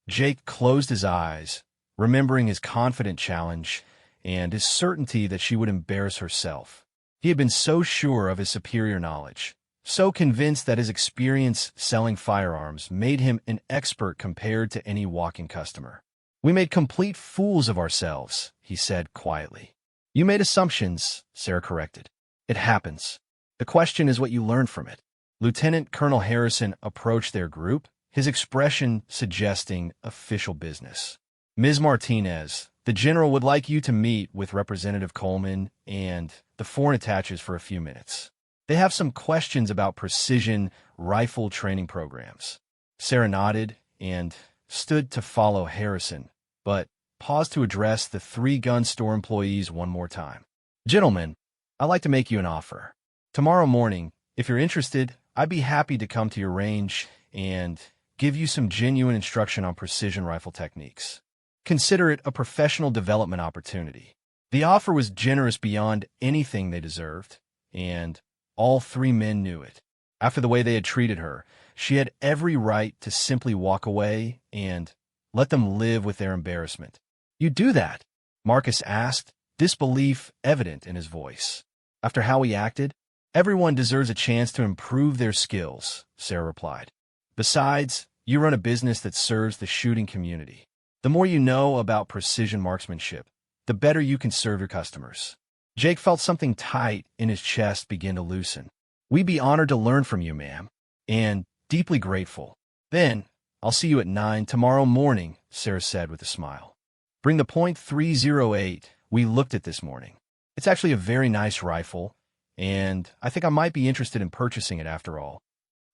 Jake closed his eyes, remembering his confident challenge and his certainty that she would embarrass herself. He had been so sure of his superior knowledge, so convinced that his experience selling firearms made him an expert compared to any walk-in customer. "We made complete fools of ourselves," he said quietly. "You made assumptions," Sarah corrected. "It happens. The question is what you learned from it." Lieutenant Colonel Harrison approached their group, his expression suggesting official business. "Ms. Martinez, the general would like you to meet with Representative Coleman and the foreign attaches for a few minutes. They have some questions about precision rifle training programs." Sarah nodded and stood to follow Harrison, but paused to address the 3 gun store employees one more time. "Gentlemen, I'd like to make you an offer. Tomorrow morning, if you're interested, I'd be happy to come to your range and give you some genuine instruction on precision rifle techniques. Consider it a professional development opportunity." The offer was generous beyond anything they deserved, and all 3 men knew it. After the way they had treated her, she had every right to simply walk away and let them live with their embarrassment. "You do that?" Marcus asked, disbelief evident in his voice. "After how he acted?" "Everyone deserves a chance to improve their skills," Sarah replied. "Besides, you run a business that serves the shooting community. The more you know about precision marksmanship, the better you can serve your customers. Jake felt something tight in his chest begin to loosen. We'd be honored to learn from you, ma'am, and deeply grateful. Then, I'll see you at 9 tomorrow morning, Sarah said with a smile. Bring the .308 we looked at this morning. It's actually a very nice rifle, and I think I might be interested in purchasing it after all.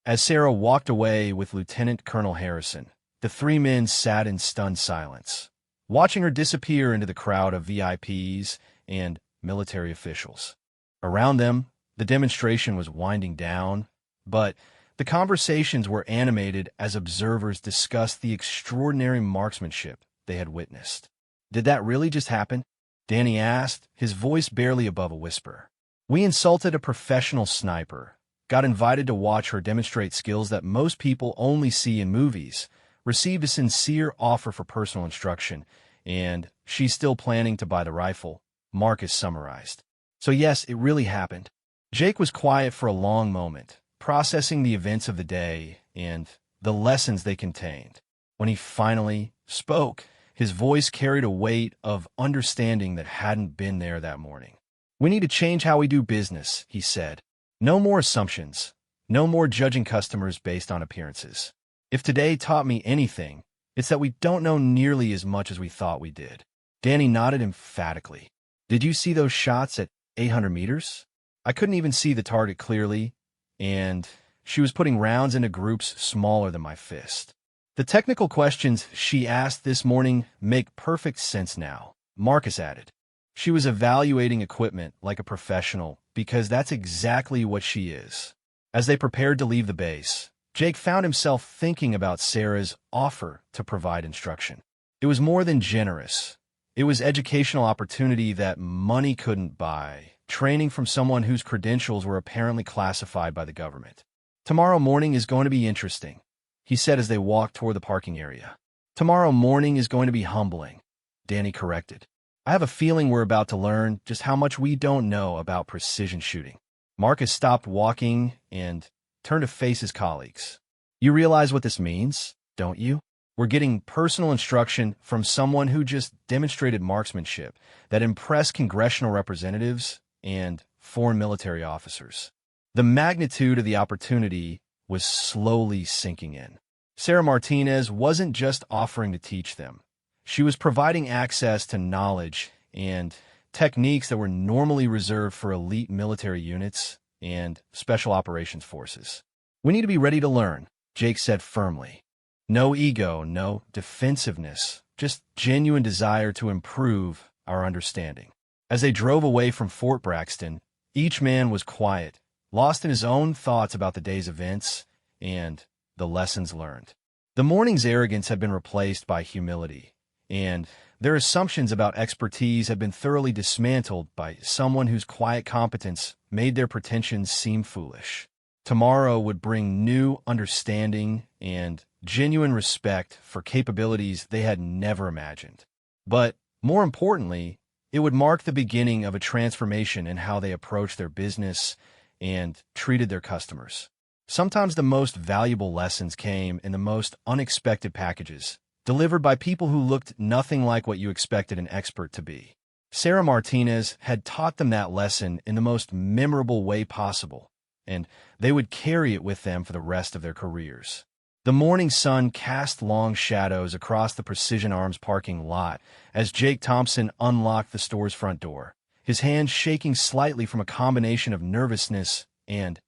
As Sarah walked away with Lieutenant Colonel Harrison, the three men sat in stunned silence, watching her disappear into the crowd of VIPs and military officials. Around them, the demonstration was winding down, but the conversations were animated as observers discussed the extraordinary marksmanship they had witnessed. Did that really just happen? Danny asked, his voice barely above a whisper. We insulted a professional sniper, got invited to watch her demonstrate skills that most people only see in movies, received a sincere offer for personal instruction, and she's still planning to buy the rifle, Marcus summarized. So yes, it really happened. Jake was quiet for a long moment, processing the events of the day and the lessons they contained. When he finally spoke, his voice carried a weight of understanding that hadn't been there that morning. We need to change how we do business, he said. No more assumptions. No more judging customers based on appearances. If today taught me anything, it's that we don't know nearly as much as we thought we did. Danny nodded emphatically. Did you see those shots at 800 meters? I couldn't even see the target clearly, and she was putting rounds into groups smaller than my fist. The technical questions she asked this morning make perfect sense now, Marcus added. She was evaluating equipment like a professional because that's exactly what she is. As they prepared to leave the base, Jake found himself thinking about Sarah's offer to provide instruction. It was more than generous. It was educational opportunity that money couldn't buy, training from someone whose credentials were apparently classified by the government. Tomorrow morning is going to be interesting, he said as they walked toward the parking area. Tomorrow morning is going to be humbling, Danny corrected. I have a feeling we're about to learn just how much we don't know about precision shooting. Marcus stopped walking and turned to face his colleagues. You realize what this means, don't you? We're getting personal instruction from someone who just demonstrated marksmanship that impressed congressional representatives and foreign military officers. The magnitude of the opportunity was slowly sinking in. Sarah Martinez wasn't just offering to teach them. She was providing access to knowledge and techniques that were normally reserved for elite military units and special operations forces. We need to be ready to learn, Jake said firmly. No ego, no defensiveness, just genuine desire to improve our understanding. As they drove away from Fort Braxton, each man was quiet, lost in his own thoughts about the day's events and the lessons learned. The morning's arrogance had been replaced by humility, and their assumptions about expertise had been thoroughly dismantled by someone whose quiet competence made their pretensions seem foolish. Tomorrow would bring new understanding and genuine respect for capabilities they had never imagined. But, more importantly, it would mark the beginning of a transformation in how they approached their business and treated their customers. Sometimes the most valuable lessons came in the most unexpected packages, delivered by people who looked nothing like what you expected an expert to be. Sarah Martinez had taught them that lesson in the most memorable way possible, and they would carry it with them for the rest of their careers. The morning sun cast long shadows across the Precision Arms parking lot as Jake Thompson unlocked the store's front door, his hands shaking slightly from a combination of nervousness and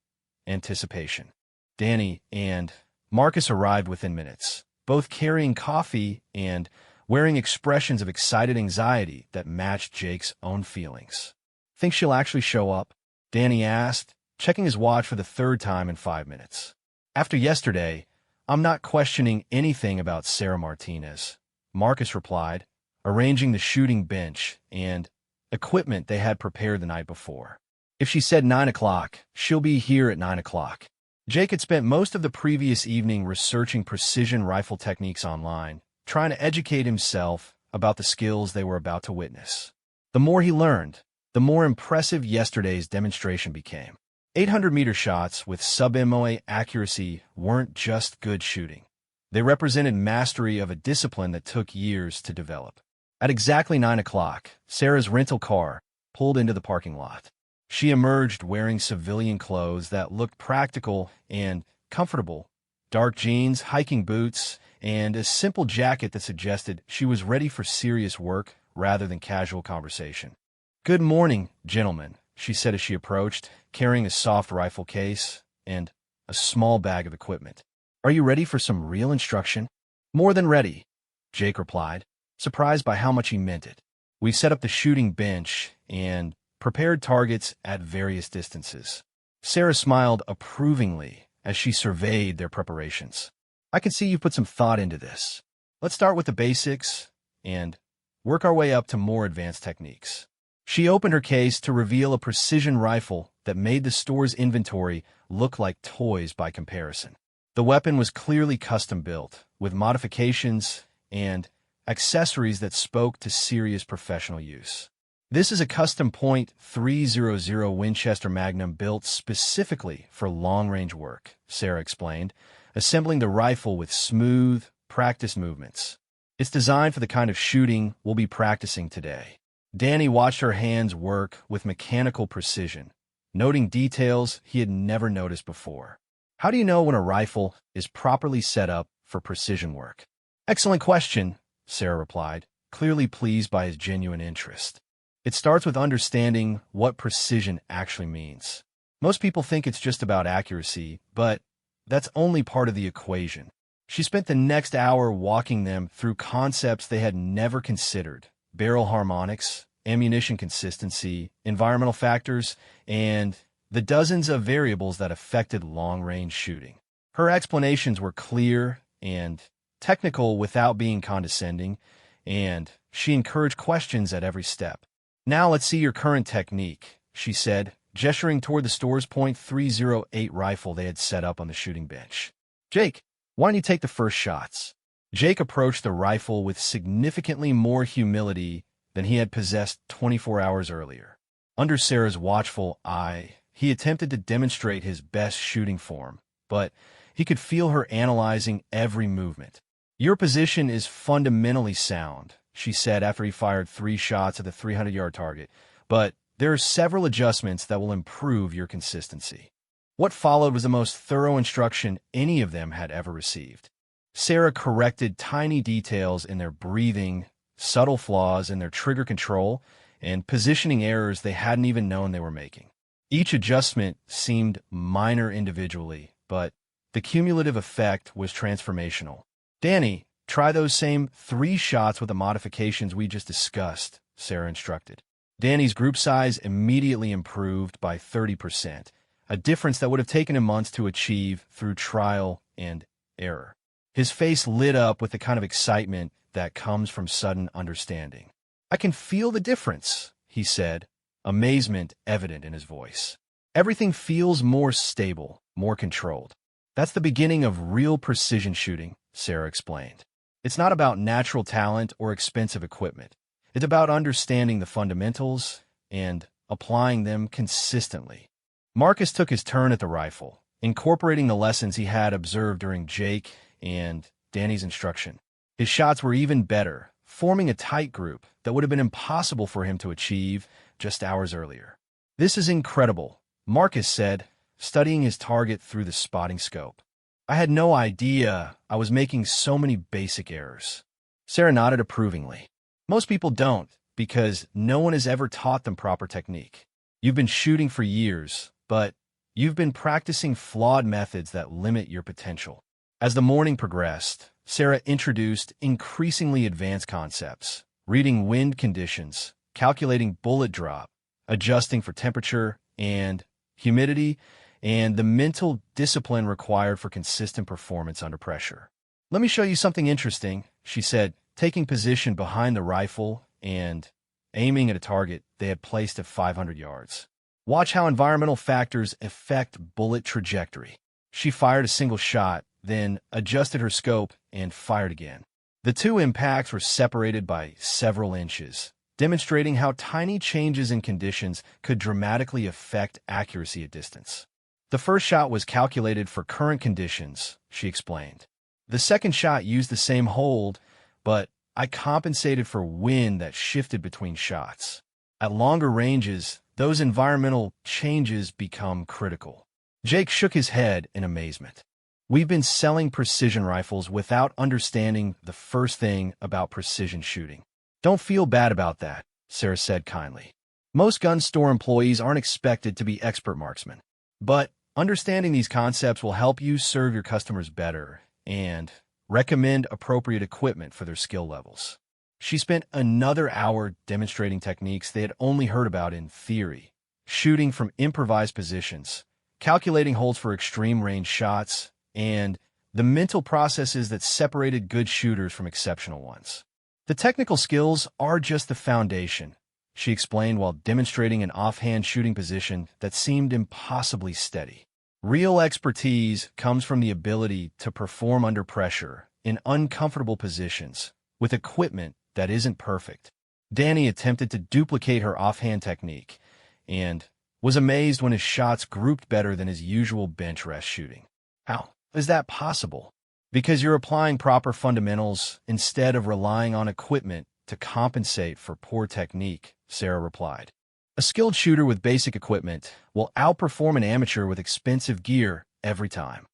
anticipation. Danny and Marcus arrived within minutes, both carrying coffee and wearing expressions of excited anxiety that matched Jake's own feelings. Think she'll actually show up? Danny asked, checking his watch for the third time in 5 minutes. After yesterday, I'm not questioning anything about Sarah Martinez, Marcus replied, arranging the shooting bench and equipment they had prepared the night before. If she said 9 o'clock, she'll be here at 9 o'clock. Jake had spent most of the previous evening researching precision rifle techniques online, trying to educate himself about the skills they were about to witness. The more he learned, the more impressive yesterday's demonstration became. 800-meter shots with sub-MOA accuracy weren't just good shooting. They represented mastery of a discipline that took years to develop. At exactly 9 o'clock, Sarah's rental car pulled into the parking lot. She emerged wearing civilian clothes that looked practical and comfortable, dark jeans, hiking boots, and a simple jacket that suggested she was ready for serious work rather than casual conversation. "Good morning, gentlemen," she said as she approached, carrying a soft rifle case and a small bag of equipment. "Are you ready for some real instruction?" "More than ready," Jake replied, surprised by how much he meant it. "We set up the shooting bench and prepared targets at various distances." Sarah smiled approvingly as she surveyed their preparations. "I can see you've put some thought into this. Let's start with the basics and work our way up to more advanced techniques." She opened her case to reveal a precision rifle that made the store's inventory look like toys by comparison. The weapon was clearly custom-built, with modifications and accessories that spoke to serious professional use. "This is a custom .300 Winchester Magnum built specifically for long-range work," Sarah explained, assembling the rifle with smooth, practiced movements. "It's designed for the kind of shooting we'll be practicing today." Danny watched her hands work with mechanical precision, noting details he had never noticed before. "How do you know when a rifle is properly set up for precision work?" "Excellent question," Sarah replied, clearly pleased by his genuine interest. "It starts with understanding what precision actually means. Most people think it's just about accuracy, but that's only part of the equation." She spent the next hour walking them through concepts they had never considered: barrel harmonics, ammunition consistency, environmental factors, and the dozens of variables that affected long-range shooting. Her explanations were clear and technical without being condescending, and she encouraged questions at every step. "Now let's see your current technique," she said, gesturing toward the store's .308 rifle they had set up on the shooting bench. "Jake, why don't you take the first shots?" Jake approached the rifle with significantly more humility than he had possessed 24 hours earlier. Under Sarah's watchful eye, he attempted to demonstrate his best shooting form, but he could feel her analyzing every movement. "Your position is fundamentally sound," she said after he fired 3 shots at the 300-yard target, "but there are several adjustments that will improve your consistency." What followed was the most thorough instruction any of them had ever received. Sarah corrected tiny details in their breathing, subtle flaws in their trigger control, and positioning errors they hadn't even known they were making. Each adjustment seemed minor individually, but the cumulative effect was transformational. "Danny, try those same 3 shots with the modifications we just discussed," Sarah instructed. Danny's group size immediately improved by 30%, a difference that would have taken him months to achieve through trial and error. His face lit up with the kind of excitement that comes from sudden understanding. "I can feel the difference," he said, amazement evident in his voice. "Everything feels more stable, more controlled." "That's the beginning of real precision shooting," Sarah explained. "It's not about natural talent or expensive equipment. It's about understanding the fundamentals and applying them consistently." Marcus took his turn at the rifle, incorporating the lessons he had observed during Jake and Danny's instruction. His shots were even better, forming a tight group that would have been impossible for him to achieve just hours earlier. "This is incredible," Marcus said, studying his target through the spotting scope. "I had no idea I was making so many basic errors." Sarah nodded approvingly. "Most people don't, because no one has ever taught them proper technique. You've been shooting for years, but you've been practicing flawed methods that limit your potential." As the morning progressed, Sarah introduced increasingly advanced concepts: reading wind conditions, calculating bullet drop, adjusting for temperature and humidity, and the mental discipline required for consistent performance under pressure. "Let me show you something interesting," she said, taking position behind the rifle and aiming at a target they had placed at 500 yards. "Watch how environmental factors affect bullet trajectory." She fired a single shot, then adjusted her scope and fired again. The 2 impacts were separated by several inches, demonstrating how tiny changes in conditions could dramatically affect accuracy at distance. "The first shot was calculated for current conditions," she explained. "The second shot used the same hold, but I compensated for wind that shifted between shots. At longer ranges, those environmental changes become critical. Jake shook his head in amazement. We've been selling precision rifles without understanding the first thing about precision shooting. Don't feel bad about that, Sarah said kindly. Most gun store employees aren't expected to be expert marksmen. But understanding these concepts will help you serve your customers better and recommend appropriate equipment for their skill levels. She spent another hour demonstrating techniques they had only heard about in theory, shooting from improvised positions, calculating holds for extreme range shots, and the mental processes that separated good shooters from exceptional ones. The technical skills are just the foundation, she explained while demonstrating an offhand shooting position that seemed impossibly steady. Real expertise comes from the ability to perform under pressure in uncomfortable positions with equipment that isn't perfect. Danny attempted to duplicate her offhand technique and was amazed when his shots grouped better than his usual bench rest shooting. How is that possible? Because you're applying proper fundamentals instead of relying on equipment to compensate for poor technique, Sarah replied. A skilled shooter with basic equipment will outperform an amateur with expensive gear every time.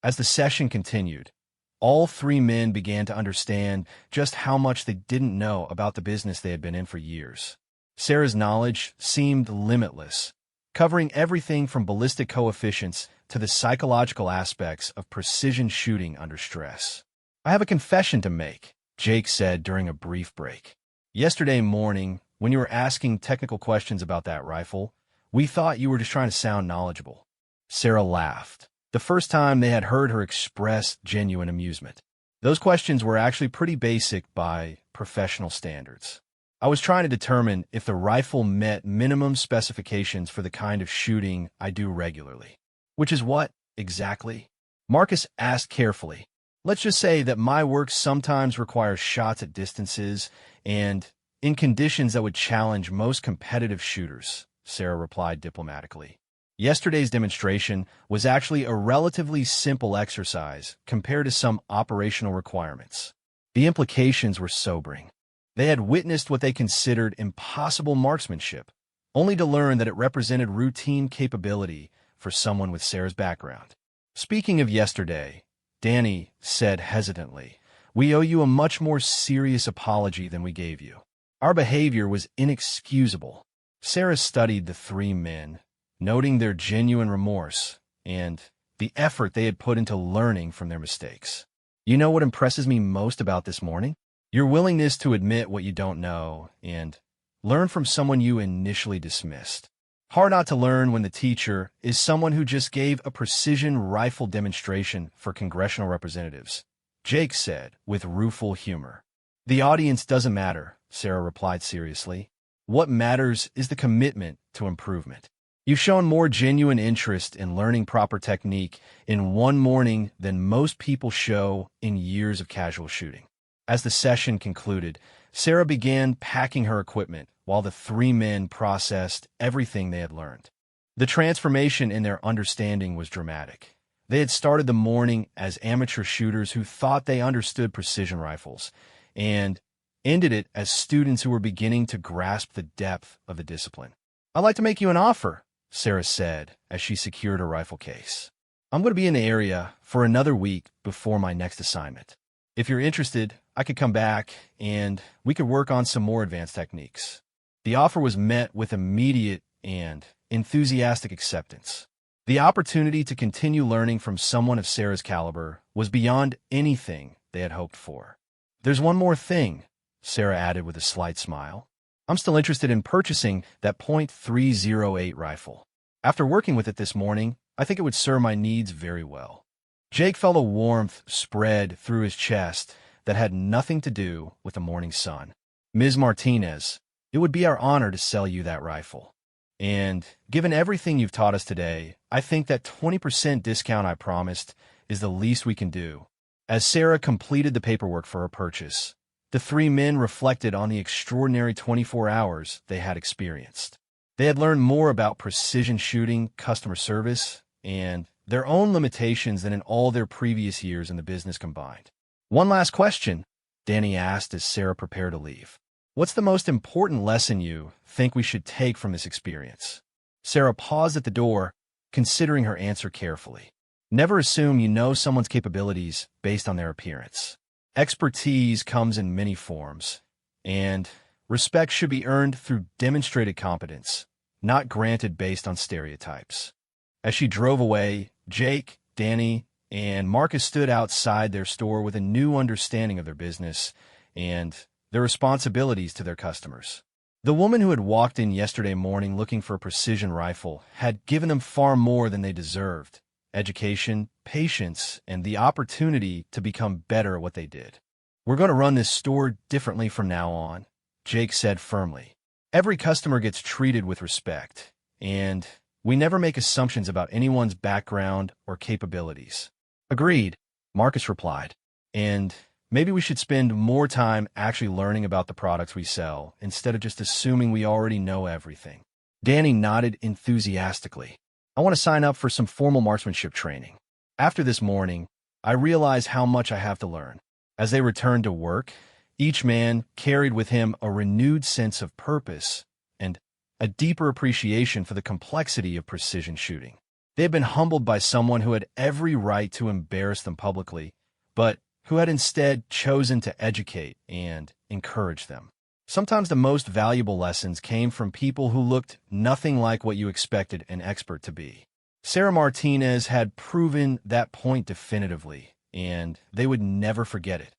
As the session continued, all three men began to understand just how much they didn't know about the business they had been in for years. Sarah's knowledge seemed limitless, covering everything from ballistic coefficients to the psychological aspects of precision shooting under stress. I have a confession to make, Jake said during a brief break. Yesterday morning, when you were asking technical questions about that rifle, we thought you were just trying to sound knowledgeable. Sarah laughed, the first time they had heard her express genuine amusement. Those questions were actually pretty basic by professional standards. I was trying to determine if the rifle met minimum specifications for the kind of shooting I do regularly. Which is what, exactly? Marcus asked carefully. Let's just say that my work sometimes requires shots at distances and in conditions that would challenge most competitive shooters, Sarah replied diplomatically. Yesterday's demonstration was actually a relatively simple exercise compared to some operational requirements. The implications were sobering. They had witnessed what they considered impossible marksmanship, only to learn that it represented routine capability for someone with Sarah's background. Speaking of yesterday, Danny said hesitantly, we owe you a much more serious apology than we gave you. Our behavior was inexcusable. Sarah studied the three men, noting their genuine remorse and the effort they had put into learning from their mistakes. You know what impresses me most about this morning? Your willingness to admit what you don't know and learn from someone you initially dismissed. Hard not to learn when the teacher is someone who just gave a precision rifle demonstration for congressional representatives, Jake said with rueful humor. The audience doesn't matter, Sarah replied seriously. What matters is the commitment to improvement. You've shown more genuine interest in learning proper technique in one morning than most people show in years of casual shooting. As the session concluded, Sarah began packing her equipment while the three men processed everything they had learned. The transformation in their understanding was dramatic. They had started the morning as amateur shooters who thought they understood precision rifles, and ended it as students who were beginning to grasp the depth of the discipline. I'd like to make you an offer, Sarah said as she secured a rifle case. I'm going to be in the area for another week before my next assignment. If you're interested, I could come back and we could work on some more advanced techniques. The offer was met with immediate and enthusiastic acceptance. The opportunity to continue learning from someone of Sarah's caliber was beyond anything they had hoped for. There's one more thing, Sarah added with a slight smile. I'm still interested in purchasing that .308 rifle. After working with it this morning, I think it would serve my needs very well. Jake felt a warmth spread through his chest that had nothing to do with the morning sun. Ms. Martinez, it would be our honor to sell you that rifle. And given everything you've taught us today, I think that 20% discount I promised is the least we can do. As Sarah completed the paperwork for her purchase, the three men reflected on the extraordinary 24 hours they had experienced. They had learned more about precision shooting, customer service, and their own limitations than in all their previous years in the business combined. One last question, Danny asked as Sarah prepared to leave. What's the most important lesson you think we should take from this experience? Sarah paused at the door, considering her answer carefully. Never assume you know someone's capabilities based on their appearance. Expertise comes in many forms, and respect should be earned through demonstrated competence, not granted based on stereotypes. As she drove away, Jake, Danny, and Marcus stood outside their store with a new understanding of their business and their responsibilities to their customers. The woman who had walked in yesterday morning looking for a precision rifle had given them far more than they deserved: education, patience, and the opportunity to become better at what they did. We're going to run this store differently from now on, Jake said firmly. Every customer gets treated with respect, and we never make assumptions about anyone's background or capabilities. Agreed, Marcus replied. And maybe we should spend more time actually learning about the products we sell instead of just assuming we already know everything. Danny nodded enthusiastically. I want to sign up for some formal marksmanship training. After this morning, I realize how much I have to learn. As they returned to work, each man carried with him a renewed sense of purpose and a deeper appreciation for the complexity of precision shooting. They had been humbled by someone who had every right to embarrass them publicly, but who had instead chosen to educate and encourage them. Sometimes the most valuable lessons came from people who looked nothing like what you expected an expert to be. Sarah Martinez had proven that point definitively, and they would never forget it.